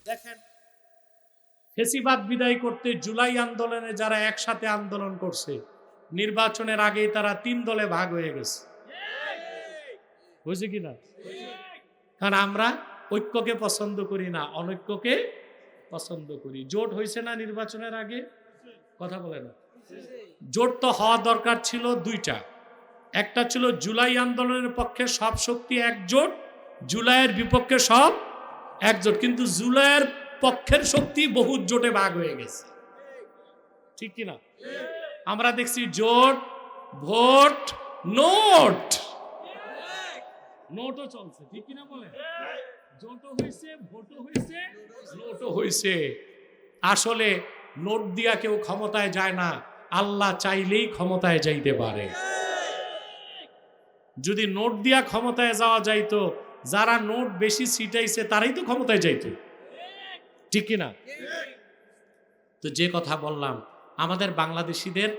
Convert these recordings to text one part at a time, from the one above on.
দেখেন, ফেসিবাদ বিদায় করতে জুলাই আন্দোলনে যারা একসাথে আন্দোলন করছে, নির্বাচনের আগেই তারা 3 দলে ভাগ হয়ে গেছে। বুঝছি কিনা? কারণ আমরা ঐক্যকে পছন্দ করি না, অনৈক্যকে পছন্দ করি। জোট হয়েছে না নির্বাচনের আগে? কথা বলে না। জোট তো হওয়া দরকার ছিল 2টা। একটা ছিল জুলাই আন্দোলনের পক্ষে সব শক্তি একজোট, জুলাইয়ের বিপক্ষে সব একজোট। কিন্তু জুলাইয়ের পক্ষের শক্তি বহু জোটে ভাগ হয়ে গেছে, ঠিক কিনা? আমরা দেখছি জোট, ভোট, নোট, নোটও চলছে, ঠিক কিনা বলে? জোটও হয়েছে, ভোটও হয়েছে, নোটও হয়েছে। আসলে নোট দিয়া কেউ ক্ষমতায় যায় না, আল্লাহ চাইলেই ক্ষমতায় যাইতে পারে। যদি নোট দিয়া ক্ষমতায় যাওয়া যাইতো, যারা নোট বেশি ছিটাইছে তারাই তো ক্ষমতায় যাইতো, ঠিক কিনা? তো যে কথা বললাম, আমাদের বাংলাদেশিদের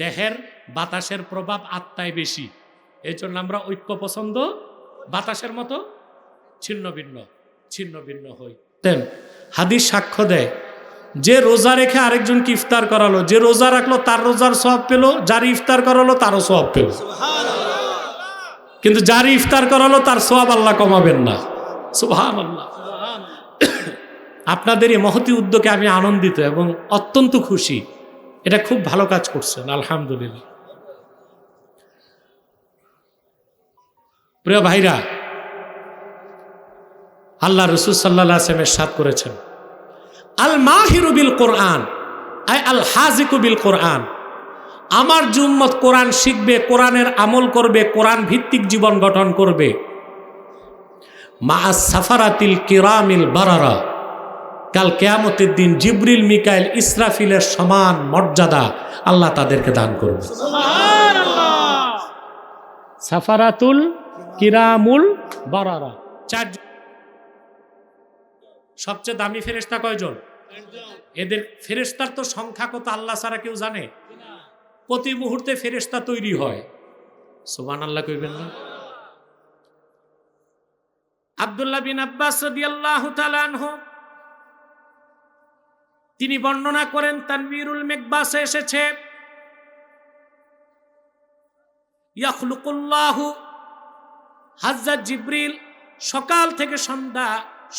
দেহের বাতাসের প্রভাব আত্মায় বেশি, এই জন্য আমরা ঐক্য পছন্দ, বাতাসের মতো ছিন্ন ভিন্ন হই। হাদিস সাক্ষ্য দেয়, যে রোজা রেখে আরেকজনকে ইফতার করালো, যে রোজা রাখলো তার রোজার সওয়াব পেল, যার ইফতার করালো তারও সওয়াব পেল। কিন্তু যার ইফতার করালো তার সওয়াব আল্লাহ কমাবেন না। সুবহানাল্লাহ। আপনাদের এই মহতি উদ্যোগে আমি আনন্দিত এবং অত্যন্ত খুশি। এটা খুব ভালো কাজ করছেন, আলহামদুলিল্লাহ। প্রিয় ভাইরা, আল্লাহ রাসূল সাল্লাল্লাহু আলাইহি ওয়াসাল্লাম ইরশাদ করেছেন, আল মাহিরু বিল কোরআন আই আল হাজিকু বিল কোরআন। আমার উম্মত কোরআন শিখবে, কোরআনের আমল করবে, কোরআন ভিত্তিক জীবন গঠন করবে। মা'আস সাফারাতিল কিরামিল বারারা, কাল কিয়ামতের দিন জিবরিল, মিকাইল, ইসরাফিলের সমান মর্যাদা আল্লাহ তাদেরকে দান করবে। সুবহানাল্লাহ। সাফারাতুল কিরামুল বারারা, 4। সবচেয়ে দামি ফেরেশতা কয়জন? এদের ফেরেশতার তো সংখ্যা কত আল্লাহ ছাড়া কেউ জানে? প্রতি মুহূর্তে ফেরেশতা তৈরি হয়। সুবহানাল্লাহ কইবেন না? আব্দুল্লাহ বিন আব্বাস রাদিয়াল্লাহু তাআলা আনহু তিনি বর্ণনা করেন, তানবীরুল মিকবাসে এসেছে, ইয়াখলুকুল্লাহু, হযরত জিবরিল সকাল থেকে সন্ধ্যা,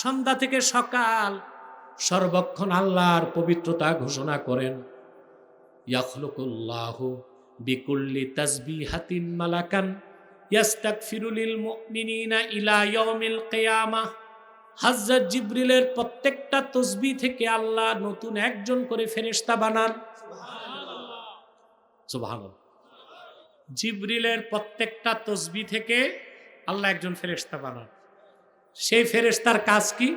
সন্ধ্যা থেকে সকাল সর্বক্ষণ আল্লাহর পবিত্রতা ঘোষণা করেন। ইয়াখলুকুল্লাহু বিকুল্লি তাসবিহাতিন মালাকান ইয়াস্তাগফিরু লিল মুমিনিনা ইলা ইয়াউমিল কিয়ামাহ। হযরত জিবরিলের প্রত্যেকটা তাসবিহ থেকে আল্লাহ নতুন একজন করে ফেরেশতা বানান। সুবহানাল্লাহ, সুবহানাল্লাহ। জিবরিলের প্রত্যেকটা তাসবিহ থেকে আল্লাহ একজন ফেরেশতা বানান। সেই ফেরেশতার কাজ কি?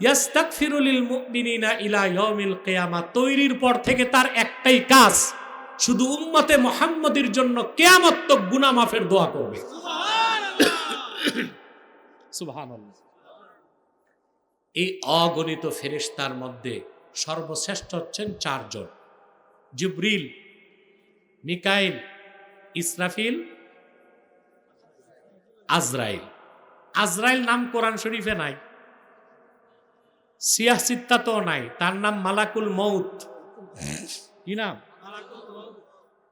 ইয়াস্তাগফিরু লিল মুমিনিনা ইলা ইয়াউমিল কিয়ামাহ। তৈরির পর থেকে তার একটাই কাজ, শুধু উম্মতে মুহাম্মদের জন্য কিয়ামত তক গুনাহ মাফের দোয়া করবে। সুবহানাল্লাহ, সুবহানাল্লাহ। এই অগণিত ফেরেশতার মধ্যে সর্বশ্রেষ্ঠ হচ্ছেন 4 জন, জিবরিল, মিকাইল, ইসরাফিল, আজরাইল। আজরাইল নাম কোরআন শরীফে নাই, সিয়াহ সিত্তাতেও নাই, তার নাম মালাকুল মউত। কি নাম?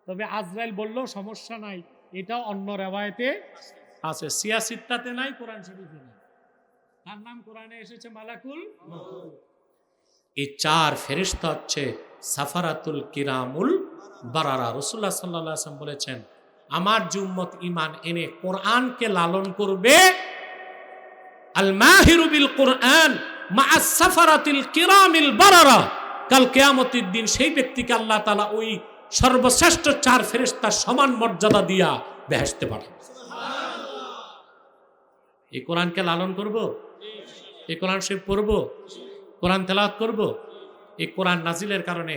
তবে আজরাইল বললেও সমস্যা নাই, এটা অন্য রিওয়ায়াতে আছে। সিয়াহ সিত্তাতে নাই, কোরআন শরীফে নাই, তার নাম কোরআনে এসেছে মালাকুল মউত। এই 4 ফেরেশতা হচ্ছে সাফারাতুল কিরামুল বারারা। রাসূলুল্লাহ সাল্লাল্লাহু আলাইহি ওয়াসাল্লাম বলেছেন, আমার যে উম্মত ঈমান এনে কোরআনকে লালন করবে, আল মাহিরু বিল কোরআন মা'আস সাফারাতিল কিরামিল বারারা, কাল কিয়ামতের দিন সেই ব্যক্তিকে আল্লাহ তাআলা ওই সর্বশ্রেষ্ঠ 4 ফেরেশতার সমান মর্যাদা দিয়া বেহেশতে পাঠাবে। সুবহানাল্লাহ। এই কোরআনকে লালন করব, এই কোরআন শরীফ পড়ব, কোরআন তেলাওয়াত করব। এই কোরআন নাজিলের কারণে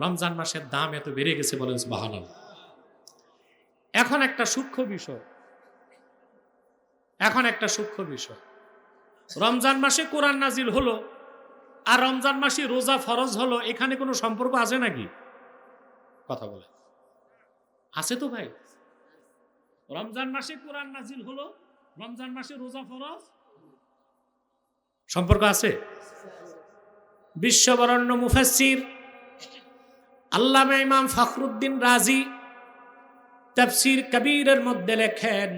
রমজান মাসের দাম এত বেড়ে গেছে, বলেন সুবহানাল্লাহ। এখন একটা সূক্ষ্ম বিষয়, রমজান মাসে কোরআন নাজিল হলো আর রমজান মাসে রোজা ফরজ হলো, এখানে কোনো সম্পর্ক আছে নাকি? কথা বলে আছে তো ভাই? রমজান মাসে কোরআন নাজিল হলো, রমজান মাসে রোজা ফরজ, সম্পর্ক আছে? বিশ্ববরণ্য মুফাসসির আল্লামা ইমাম ফখরুদ্দিন রাজি তাফসীর কবীরের মধ্যে লেখেন,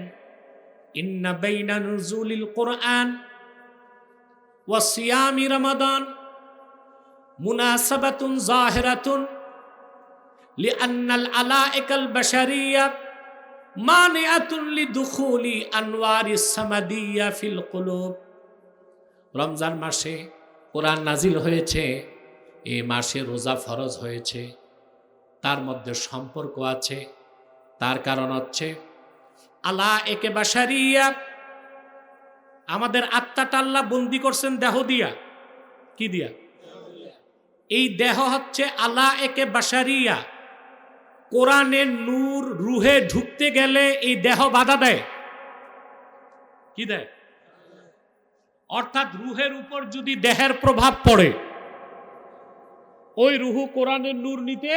ইন্না বাইনা নুজুলিল কুরআন ওয়া সিয়ামি রমাদান মুনাসাবাতুন যাহিরাতুন লিআন্নাল আলাইকাল বাশারিয়া মানিআতুন লিদুখুলি আনওয়ারিস সামাদিয়া ফিল কুলুব। রমজান মাসে কোরআন নাজিল হয়েছে, এই মাসে রোজা ফরজ হয়েছে, তার মধ্যে সম্পর্ক আছে। তার কারণ হচ্ছে আলা একে বাশারিয়া, আমাদের আত্মাটা আল্লাহ বন্দি করছেন দেহ দিয়া। কি দিয়া? এই দেহ হচ্ছে আলা একে বাশারিয়া। কোরআনের নূর রুহে ঢুকতে গেলে এই দেহ বাধা দেয়। কি দেয়? অর্থাৎ রুহের উপর যদি দেহের প্রভাব পড়ে, ওই রুহু কোরআনের নূর নিতে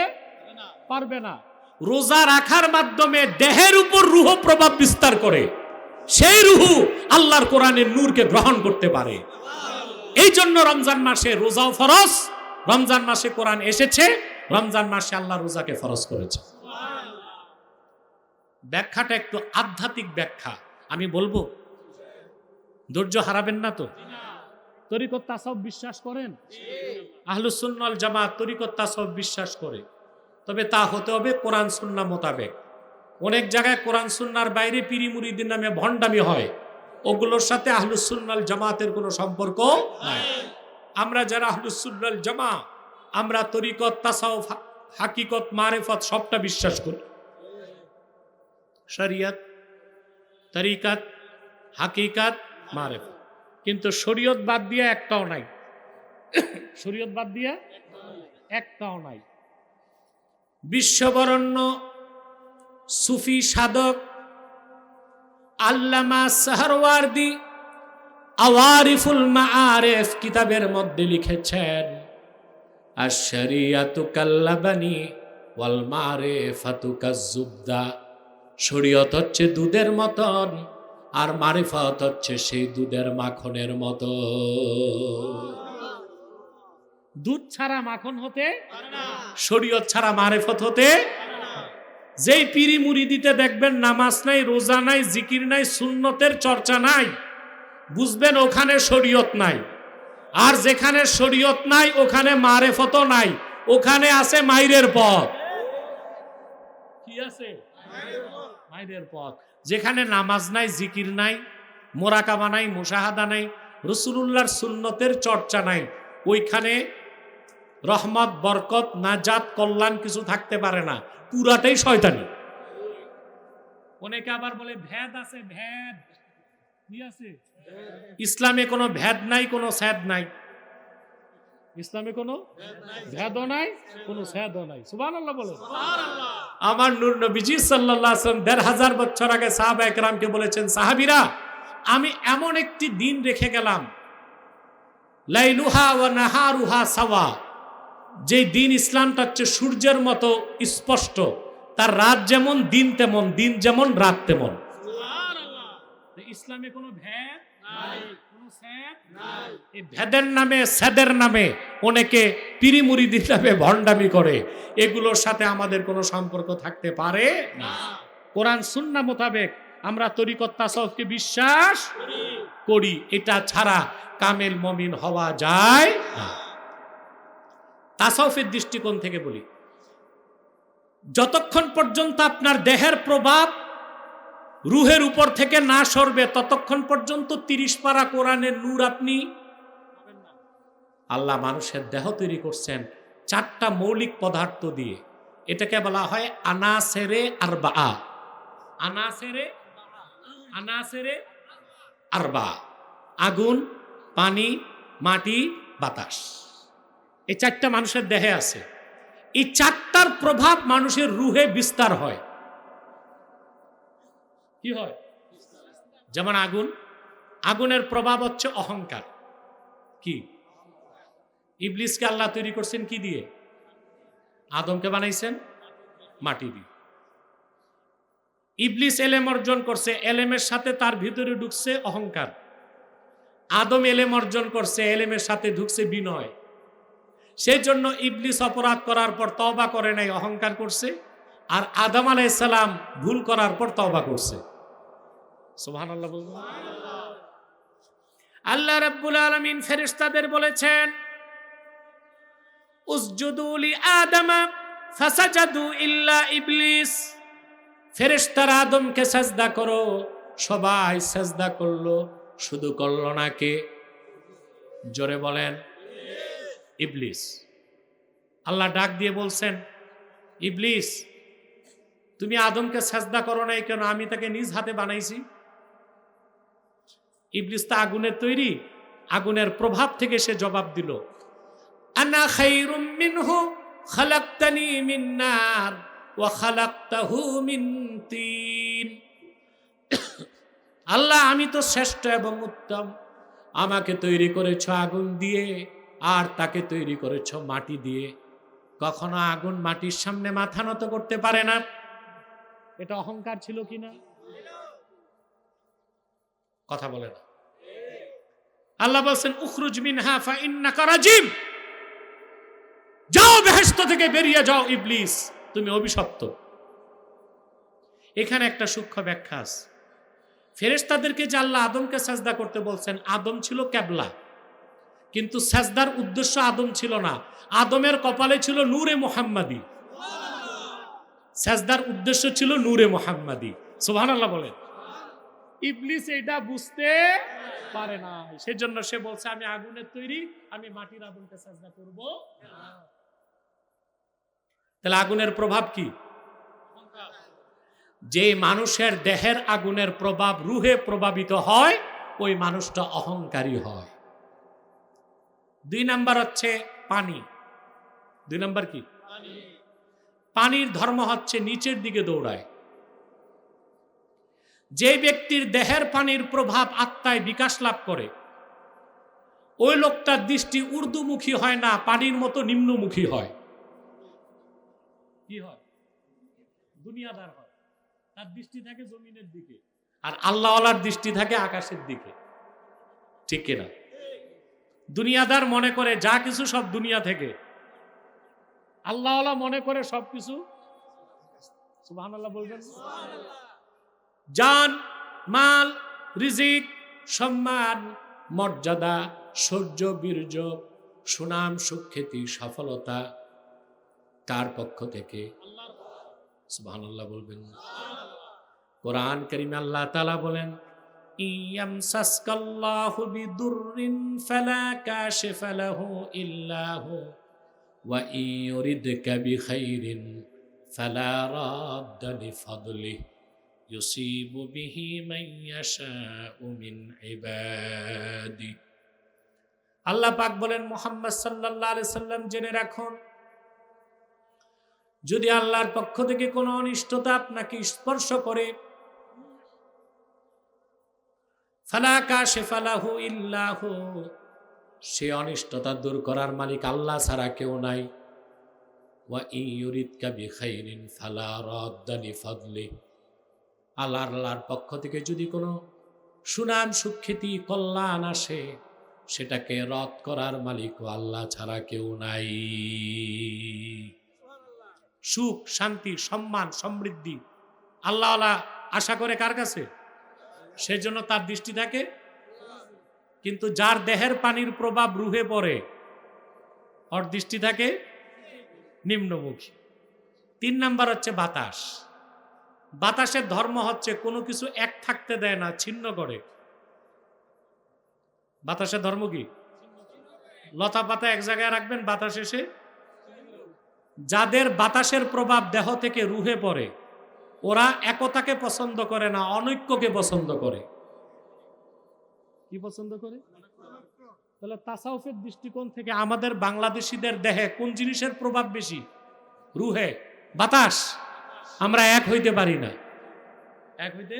পারবে না। রোজা রাখার মাধ্যমে দেহের উপর রুহ প্রভাব বিস্তার করে, সেই রুহু আল্লাহর কোরআনের নূরকে গ্রহণ করতে পারে। এই জন্য রমজান মাসে রোজাও ফরজ, রমজান মাসে কোরআন এসেছে, রমজান মাসে আল্লাহ রোজাকে ফরজ করেছে। ব্যাখ্যাটা একটু আধ্যাত্মিক ব্যাখ্যা, আমি বলবো, ধৈর্য হারাবেন না তো? তরিকত তাসাউফ বিশ্বাস করেন? আহলুস সুন্নাহ ওয়াল জামাত তরিকত তাসাউফ বিশ্বাস করে, তবে তা হতে হবে কোরআন সুন্নাহ মোতাবেক। অনেক জায়গায় কোরআন সুন্নাহর বাইরে পীরি মুরিদের নামে ভণ্ডামি হয়, ওগুলোর সাথে আহলুস সুন্নাহ ওয়াল জামাতের কোনো সম্পর্ক নাই। আমরা যারা আহলুস সুন্নাহ ওয়াল জামাত, আমরা তরিকত তাসাউফ হাকিকত মারিফত সবটা বিশ্বাস করি। শরিয়ত, তরিকত, হাকিকত, মারিফত, কিন্তু শরীয়ত বাদ দিয়ে একটাও নাই। শরীয়ত বাদ দিয়ে একটাও নাই। বিশ্ববরণ্য সুফি সাধক আল্লামা সাহরওয়ার্দী আওয়ারিফুল মাআরিফ কিতাবের মধ্যে লিখেছেন, আশ-শরিয়াতু কাল্লাবানি ওয়াল মারিফাতু কাজ্জুবদা। শরীয়ত হচ্ছে দুধের মতন, আর মারিফত হচ্ছে সেই দুধের মাখনের মতো। দুধ ছাড়া মাখন হতে পারে না, শরীয়ত ছাড়া মারিফত হতে পারে না। যেই পীরি মুরিদিতে দেখবেন নামাজ নাই, রোজা নাই, জিকির নাই, সুন্নতের চর্চা নাই, বুঝবেন ওখানে শরীয়ত নাই। আর যেখানে শরীয়ত নাই ওখানে মারিফত নাই, ওখানে আছে মাইরের পথ। কি আছে? মাইরের পথ। যেখানে নামাজ নাই, জিকির নাই, মোরাকাবা নাই, মুশাহাদা নাই, রাসূলুল্লাহর সুন্নতের চর্চা নাই, ওইখানে রহমত, বরকত, নাজাত, কল্যাণ কিছু থাকতে পারে না, পুরাটাই শয়তানি। অনেকে আবার বলে ভেদ আছে, ভেদ কি আছে? ইসলামে কোনো ভেদ নাই, কোনো স্যাদ নাই। ইসলামে কোনো ভেদও নাই, কোনো স্যাদও নাই। সুবহানাল্লাহ বলে। আমার নূর নবীজি সাল্লাল্লাহু আলাইহি ওয়াসাল্লাম ১৫০০ বছর আগে সাহাবায়ে কেরামকে বলেছেন, সাহাবীরা, আমি এমন একটি দিন রেখে গেলাম, লাইলুহা ওয়া নাহারুহা সাওয়া, যে দিন ইসলামটা হচ্ছে সূর্যের মতো স্পষ্ট, তার রাত যেমন দিন তেমন, দিন যেমন রাত তেমন। সুবহানাল্লাহ। ইসলামে কোনো ভেদ নাই, কোনো স্যাদ নাই। এই ভেদের নামে, স্যাদের নামে অনেকে পীরি মুরিদির নামে ভণ্ডামি করে, এগুলোর সাথে আমাদের কোনো সম্পর্ক থাকতে পারে না। কোরআন সুন্নাহ মোতাবেক আমরা তরিকত তাসাউফকে বিশ্বাস করি, এটা ছাড়া কামেল মুমিন হওয়া যায় না। তাসাউফের দৃষ্টিকোণ থেকে বলি, যতক্ষণ পর্যন্ত আপনার দেহের প্রভাব রুহের উপর থেকে না সরবে, ততক্ষণ পর্যন্ত ৩০ পারা কোরআনের নূর আপনি পাবেন না। আল্লাহ মানুষের দেহ তৈরি করছেন ৪টা মৌলিক পদার্থ দিয়ে, এটাকে বলা হয় আনাসেরে আরবা। আনাসেরে আরবা, আগুন, পানি, মাটি, বাতাস। এই ৪টা মানুষের দেহে আছে। এই ৪টার প্রভাব মানুষের রুহে বিস্তার হয়। কি হয়? যেমন আগুন, আগুনের প্রভাব হচ্ছে অহংকার। কি? ইবলিসকে আল্লাহ তৈরি করছেন কি দিয়ে? আদমকে বানাইছেন মাটি দিয়ে। ইবলিস এলেম অর্জন করছে, এলেমের সাথে তার ভিতরে ঢুকছে অহংকার। আদম এলেম অর্জন করছে, এলেমের সাথে ঢুকছে বিনয়। সেই জন্য ইবলিস অপরাধ করার পর তওবা করে নাই, অহংকার করছে। আর আদম আলাইহিস সালাম ভুল করার পর তওবা করছে। সুবহানাল্লাহ বলুন। আল্লাহ রাব্বুল আলামিন ফেরেশতাদের বলেছেন, উসজুদু লি আদম ফাসাজাদু ইল্লা ইবলিস। ফেরেশতারা আদমকে সাজদা করো, সবাই সাজদা করলো, শুধু করলো না কে? জোরে বলেন, ইবলিস। আল্লাহ ডাক দিয়ে বলছেন, ইবলিস তুমি আদমকে সাজদা করো নাই কেন? আমি তাকে নিজ হাতে বানাইছি। ইবলিস তো আগুনের তৈরি, আগুনের প্রভাব থেকে সে জবাব দিল, আনা খায়রুম মিনহু খালাকতানি মিন নার ওয়া খালাকতাহু মিন তিন। আল্লাহ আমি তো শ্রেষ্ঠ এবং উত্তম, আমাকে তৈরি করেছ আগুন দিয়ে আর তাকে তৈরি করেছ মাটি দিয়ে। কখনো আগুন মাটির সামনে মাথা নত করতে পারে না। এটা অহংকার ছিল কিনা? কথা বলে না। আল্লাহ বলছেন, উখরুজ মিনহা ফা ইন্নাকা রাজিম। যাও বেহেশত থেকে বেরিয়ে যাও ইবলিস, তুমি অভিশপ্ত। এখানে একটা সূক্ষ্ম ব্যাখ্যা আছে। ফেরেশতাদেরকে যে আল্লাহ আদমকে সাজদা করতে বলছেন, আদম ছিল কিবলা, কিন্তু সাজদার উদ্দেশ্য আদম ছিল না। আদমের কপালে ছিল নূরে মুহাম্মাদি। সাজদার উদ্দেশ্য ছিল নূরে মুহাম্মাদি। সুবহানাল্লাহ বলেন। ইবলিস এটা বুঝতে পারে না, সেজন্য সে বলছে আমি আগুনের তৈরি, আমি মাটির আদমকে সাজদা করব। তাহলে আগুনের প্রভাব কি? যে মানুষের দেহের আগুনের প্রভাব রুহে প্রভাবিত হয়, ওই মানুষটা অহংকারী হয়। 2 নাম্বার হচ্ছে পানি। 2 নাম্বার কি? পানির ধর্ম হচ্ছে নিচের দিকে দৌড়ায়। যে ব্যক্তির দেহের পানির প্রভাব আত্মায় বিকাশ লাভ করে, ওই লোকটার দৃষ্টি ঊর্ধ্বমুখী হয় না, পানির মতো নিম্নমুখী হয়। কি হয়? দুনিয়াদার হয়। তার দৃষ্টি থাকে জমিনের দিকে, আর আল্লাহওয়ালার দৃষ্টি থাকে আকাশের দিকে। ঠিক কিনা? দুনিয়াদার মনে করে যা কিছু সব দুনিয়া থেকে, আল্লাহওয়ালা মনে করে সবকিছু। সুবহানাল্লাহ বলবেন। জান, মাল, রিজিক, সম্মান, মর্যাদা, শৌর্য, বীর্য, সুনাম, সুখ্যাতি, সফলতা কার পক্ষ থেকে? সুবহানাল্লাহ বলবেন। কোরআন কারীমে আল্লাহ তাআলা বলেন, ইয়ামসাসকাল্লাহু বিদুররিন ফালা কাশিফা লাহু ইল্লা হু ওয়া ইউরিদকা বিখাইরিন ফালা রাদ্দা লিফাদলিহি ইউসিবু বিহি মান ইয়াশাউ মিন ইবাদি। আল্লাহ পাক বলেন, মুহাম্মদ সাল্লাল্লাহু আলাইহি সাল্লাম জেনে রাখুন, যদি আল্লাহর পক্ষ থেকে কোনো অনিষ্টতা আপনাকে স্পর্শ করে, ফালা কাশিফা লাহু ইল্লা হু, সে অনিষ্টতা দূর করার মালিক আল্লাহ ছাড়া কেউ নাই। ওয়া ইউরিদকা বিখাইরিন ফালা রাদ্দা লিফাদলিহি, আল্লাহর পক্ষ থেকে যদি কোনো সুনাম, সুখ্যাতি, কল্যাণ আসে, সেটাকে রদ করার মালিক আল্লাহ ছাড়া কেউ নাই। সুখ, শান্তি, সম্মান, সমৃদ্ধি আল্লাহওয়ালা আশা করে কার কাছে? সেজন্য তার দৃষ্টি থাকে। কিন্তু যার দেহের পানির প্রভাব রুহে পড়ে, ওর দৃষ্টি থাকে নিম্নমুখী। 3 নাম্বার হচ্ছে বাতাস। বাতাসের ধর্ম হচ্ছে কোনো কিছু এক থাকতে দেয় না, ছিন্ন করে। বাতাসের ধর্ম কি? লতা পাতা এক জায়গায় রাখবেন, বাতাস এসে। যাদের বাতাসের প্রভাব দেহ থেকে রুহে পড়ে, ওরা একতাকে পছন্দ করে না, অনৈক্যকে পছন্দ করে। কি পছন্দ করে? তাহলে তাসাউফের দৃষ্টিকোণ থেকে আমাদের বাংলাদেশিদের দেহে কোন জিনিসের প্রভাব বেশি? রুহে, বাতাস। আমরা এক হইতে পারি না, এক হইতে।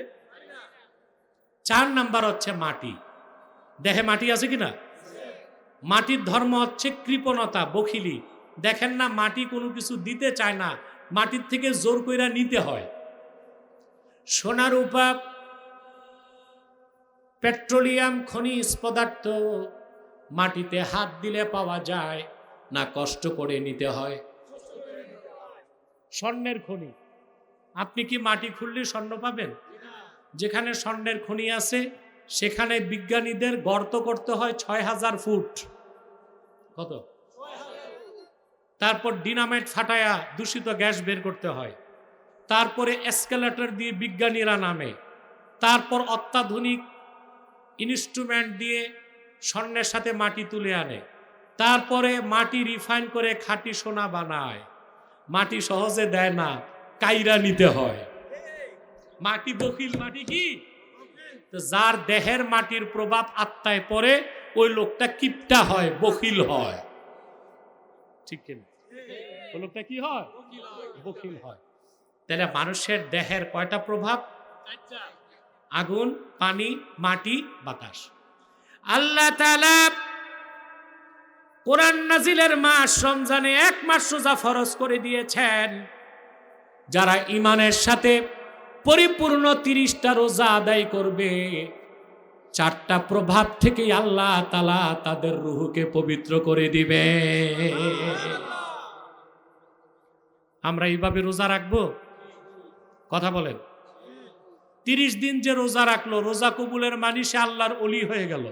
4 নাম্বার হচ্ছে মাটি। দেহে মাটি আছে কিনা? মাটির ধর্ম হচ্ছে কৃপণতা, বখিলি। দেখেন না, মাটি কোনো কিছু দিতে চায় না, মাটির থেকে জোর কইরা নিতে হয়। সোনা, রূপা, পেট্রোলিয়াম, খনিজ পদার্থ মাটিতে হাত দিলে পাওয়া যায়, না কষ্ট করে নিতে হয়? স্বর্ণের খনি, আপনি কি মাটি খুললে স্বর্ণ পাবেন? যেখানে স্বর্ণের খনি আছে সেখানে বিজ্ঞানীদের গর্ত করতে হয় ৬,০০০ ফুট। কত? তারপর ডিনামাইট ফাটায়া দূষিত গ্যাস বের করতে হয়। তারপরে এসকেলেটর দিয়ে বিজ্ঞানীরা নামে। তারপর অত্যাধুনিক ইনস্ট্রুমেন্ট দিয়ে স্বর্ণের সাথে মাটি তুলে আনে। তারপরে মাটি রিফাইন করে খাঁটি সোনা বানায়। মাটি সহজে দেয় না, কাইরা নিতে হয়। মাটি বকিল, মাটি কি? যার দেহের মাটির প্রভাব আত্মায় পড়ে ওই লোকটা কিপটা হয়, বকিল হয়। ঠিক কিনা? ওই লোকটা কি হয়? বকিল হয়। তাহলে মানুষের দেহের কয়টা প্রভাব? আগুন, পানি, মাটি, বাতাস। আল্লাহ তাআলা কোরআন নাজিলের মাস রমজানে 1 মাস রোজা ফরজ করে দিয়েছেন। যারা ঈমানের সাথে পরিপূর্ণ 30টা রোজা আদায় করবে, 4টা প্রভাব থেকে আল্লাহ তাআলা তাদের রূহকে পবিত্র করে দিবে। আমরা এইভাবে রোজা রাখবো? কথা বলেন। 30 দিন যে রোজা রাখলো, রোজা কবুলের মানে সে আল্লাহর ওলি হয়ে গেল।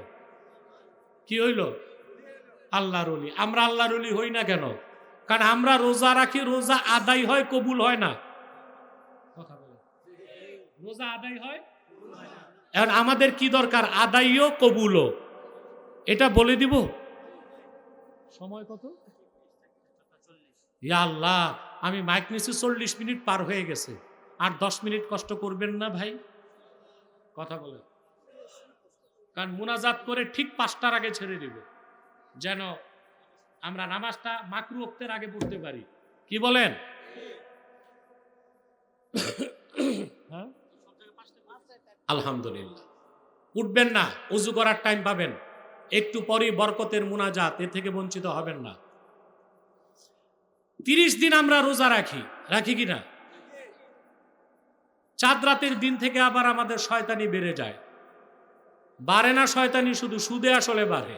কি হইল? আল্লাহর ওলি। আমরা আল্লাহর ওলি হই না কেন? কারণ আমরা রোজা রাখি, রোজা আদায় হয়, কবুল হয় না। কথা বলেন। রোজা আদায় হয়, এখন আমাদের কি দরকার? আদায়ও কবুলও। এটা বলে দিব। সময় কত? ইয়া আল্লাহ, আমি মাইক নিচ্ছি, 40 মিনিট পার হয়ে গেছে। আর 10 মিনিট কষ্ট করবেন না ভাই? কথা বলেন। কারণ মুনাজাত করে ঠিক 5টার আগে ছেড়ে দিব, যেন আমরা নামাজটা মাকরু ওয়াক্তের আগে পড়তে পারি। কি বলেন? হ্যাঁ, আলহামদুলিল্লাহ। উঠবেন না, ওযু করার টাইম পাবেন, একটু পরেই বরকতের মুনাজাত, এ থেকে বঞ্চিত হবেন না। 30 দিন আমরা রোজা রাখি, রাখি কি না? চাঁদ রাতের দিন থেকে আবার আমাদের শয়তানি বেড়ে যায়। বাড়ে না শয়তানি, শুধু সুদে আসলে বাড়ে।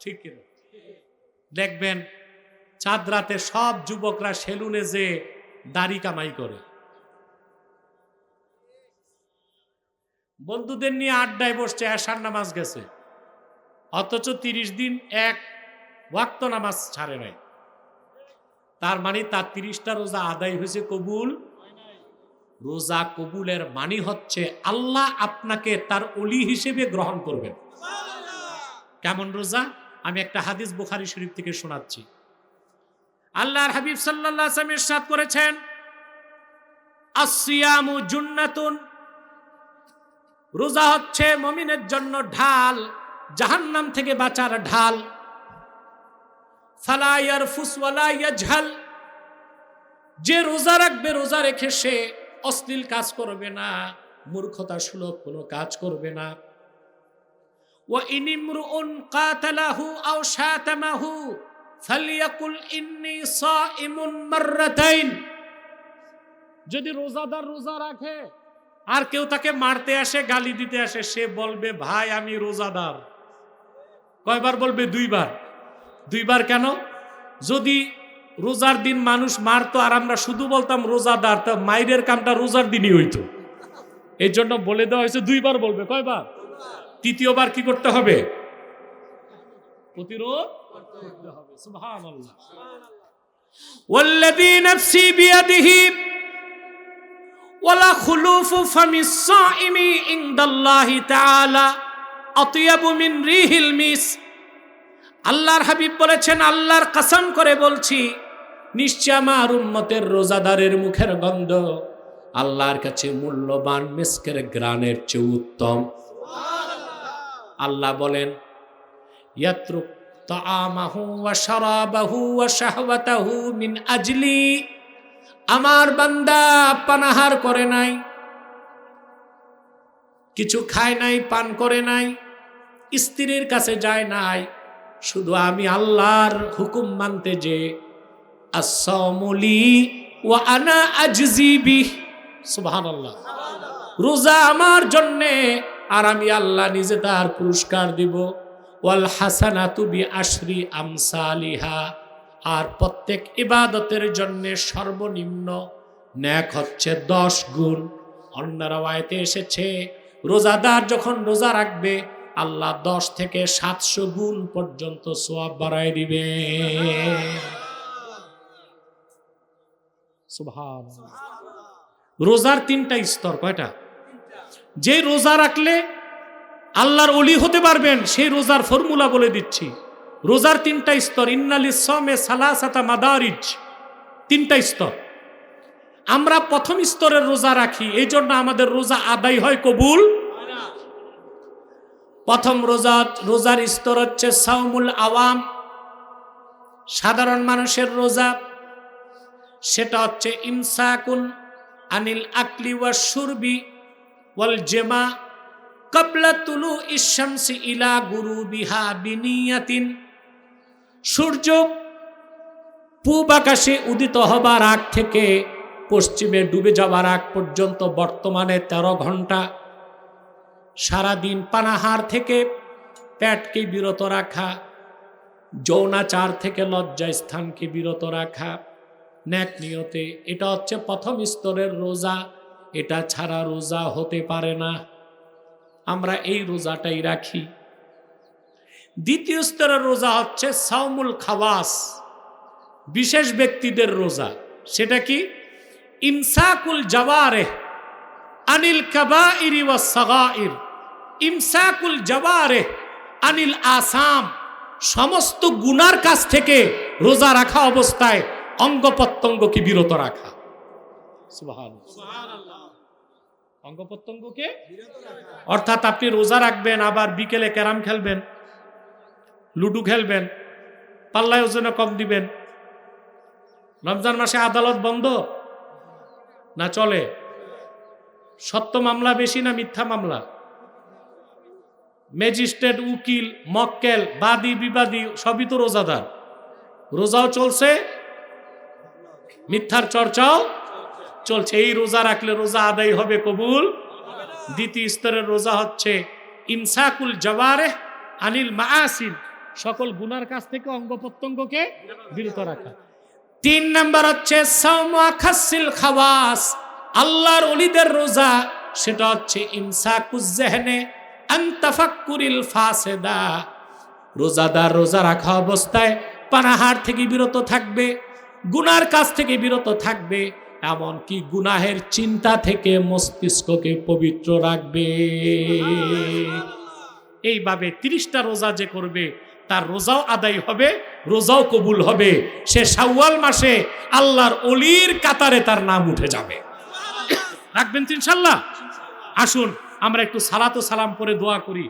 ঠিক কিনা? দেখবেন চাঁদ রাতে সব যুবকরা সেলুনে যে দাড়ি কামাই করে, বন্ধুদের নিয়ে আড্ডায় বসছে, এশার নামাজ গেছে, অথচ 30 দিন 1 ওয়াক্ত নামাজ ছাড়ে নাই। তার মানে তার 30টা রোজা আদায় হয়েছে, কবুল। রোজা কবুলের মানে হচ্ছে আল্লাহ আপনাকে তার ওলি হিসেবে গ্রহণ করবেন। কেমন রোজা? আমি একটা হাদিস বুখারী শরীফ থেকে শোনাচ্ছি। আল্লাহর হাবিব সাল্লাল্লাহু আলাইহি ওয়াসাল্লাম ইরশাদ করেছেন, আসসিয়ামু জুন্নাতুন, রোজা হচ্ছে মুমিনের জন্য ঢাল, জাহান্নাম থেকে বাঁচার ঢাল। ফালা ইয়ারফুস ওয়ালা ইয়াজহাল, যে রোজা রাখবে, রোজা রেখে সে অশ্লীল কাজ করবে না, মূর্খতা সুলভ কোনো কাজ করবে না। ওয়া ইনিমরুন কাতালাহু আও শাতামাহু ফালিয়াকুল ইন্নী সাইমুন মাররাতাইন, যদি রোজাদার রোজা রাখে আর কেউ তাকে মারতে আসে, গালি দিতে আসে, সে বলবে, ভাই আমি রোজাদার। কয়বার বলবে? 2 বার। 2 বার কেন? যদি রোজার দিন মানুষ মারতো আর আমরা শুধু বলতাম রোজাদার, তা মাইরের কামটা রোজার দিনই হইতো। এই জন্য বলে দেওয়া হয়েছে 2 বার বলবে। কয়বার? 3য়বার কি করতে হবে? প্রতিরোধ করতে হবে। সুবহানাল্লাহ। ওয়াল্লাযী নাফসি বিয়াদিহি ওয়ালা খুলুফু ফামিস সাইমি ইনদাল্লাহি তাআলা আতয়াবু মিন রিহিল মিস। আল্লাহর হাবিব বলেছেন, আল্লাহর কসম করে বলছি, নিশ্চয় আমার উম্মতের রোজাদারের মুখের গন্ধ আল্লাহর কাছে মূল্যবান মিস্কের ঘ্রাণের চেয়ে উত্তম। আল্লাহ বলেন, ইয়াত্রুক তাআমাহু ওয়া শারাবাহু ওয়া শাহওয়াতাহু মিন আজলি, আমার বান্দা পানাহার করে নাই, কিছু খায় নাই, পান করে নাই, স্ত্রীর কাছে যায় নাই, শুধু আমি আল্লাহর হুকুম মানতে যে আসসামুলি ওয়া আনা আজজি বিহ। সুবহানাল্লাহ। রোজা আমার জন্যে আর আমি আল্লাহ নিজে তার পুরস্কার দিব। ওয়াল হাসানাতু বিআশরি আমসালিহা, আর প্রত্যেক ইবাদতের জন্য সর্বনিম্ন নেক হচ্ছে 10 গুণ। অন্য রাওয়ায়াতে এসেছে রোজাদার যখন রোজা রাখবে আল্লাহ 10 থেকে 700 গুণ পর্যন্ত সওয়াব বাড়ায় দিবে। সুবহানাল্লাহ। রোজার 3টা স্তর। কয়টা? যে রোজা রাখলে আল্লাহর ওলি হতে পারবেন সেই রোজার ফর্মুলা বলে দিচ্ছি। রোজার 3টা স্তর। ইন্নালিস সামে সালাসাতা মাদারিজ, 3টা স্তর। আমরা প্রথম স্তরের রোজা রাখি, এই জন্য আমাদের রোজা আদায় হয়, কবুল। প্রথম রোজার স্তর হচ্ছে সাওমুল আওয়াম, সাধারণ মানুষের রোজা। সেটা হচ্ছে ইমসাকুন আনিল আকলি ওয়াশ শুরবি ওয়াল জিমা ক্বাবলা তুলুইশ শামসি ইলা গুরুবিহা বিনিয়াতিন। সূর্য পূব আকাশে উদিত হবার আগ থেকে পশ্চিমে ডুবে যাওয়ার আগ পর্যন্ত বর্তমানে 13 ঘন্টা। সারাদিন পানাহার থেকে পেটকে বিরত রাখা, যৌনাচার থেকে লজ্জা স্থানকে বিরত রাখা নেক নিয়তে, এটা হচ্ছে প্রথম স্তরের রোজা। এটা ছাড়া রোজা হতে পারে না। আমরা এই রোজাটাই রাখি। দ্বিতীয় স্তরের রোজা হচ্ছে সাওমুল খাওয়াস, বিশেষ ব্যক্তিদের রোজা। সেটা কি? ইমসাকুল জাওয়ারিহ আনিল কাবাইরি ওয়াস সাগাইর, ইমসাকুল জাওয়ারিহ আনিল আসাম। সমস্ত গুনার কাছ থেকে রোজা রাখা অবস্থায় অঙ্গ প্রত্যঙ্গকে বিরত রাখা। সুবহানাল্লাহ। অঙ্গ প্রত্যঙ্গকে অর্থাৎ আপনি রোজা রাখবেন, আবার বিকেলে ক্যারাম খেলবেন, লুডু খেলবেন, পাল্লায় ওজনে কম দিবেন। রমজান মাসে আদালত বন্ধ না চলে? সত্য মামলা বেশি না মিথ্যা মামলা? ম্যাজিস্ট্রেট, উকিল, মক্কেল, বাদী বিবাদী সবই তো রোজাদার। রোজাও চলছে, মিথ্যার চর্চাও চলছে। এই রোজা রাখলে রোজা আদায় হবে, কবুল। দ্বিতীয় স্তরের রোজা হচ্ছে ইমসাকুল জাওয়ারিহ আনিল মাআসিন, সকল গুনার কাছ থেকে অঙ্গ প্রত্যঙ্গকে বিরত রাখা। 3 নাম্বার হচ্ছে সাওমু আখাসিল খাওয়াস, আল্লাহর ওলিদের রোজা। সেটা হচ্ছে ইমসাকুজ যিহনে আন তাফাক্কুরিল ফাসিদা। রোজাদার রোজা রাখা অবস্থায় পানাহার থেকে বিরত থাকবে, গুনার কাছ থেকে বিরত থাকবে, এমনকি গুনাহের চিন্তা থেকে মস্তিষ্ককে পবিত্র রাখবে। এইভাবে 30টা রোজা যে করবে তার রোজাও আদায় হবে, রোজাও কবুল হবে। সে শাওয়াল মাসে আল্লাহর ওলির কাতারে তার নাম উঠে যাবে। রাখবেন তো ইনশাআল্লাহ। আসুন আমরা একটু সালাত ও সালাম পরে দোয়া করি।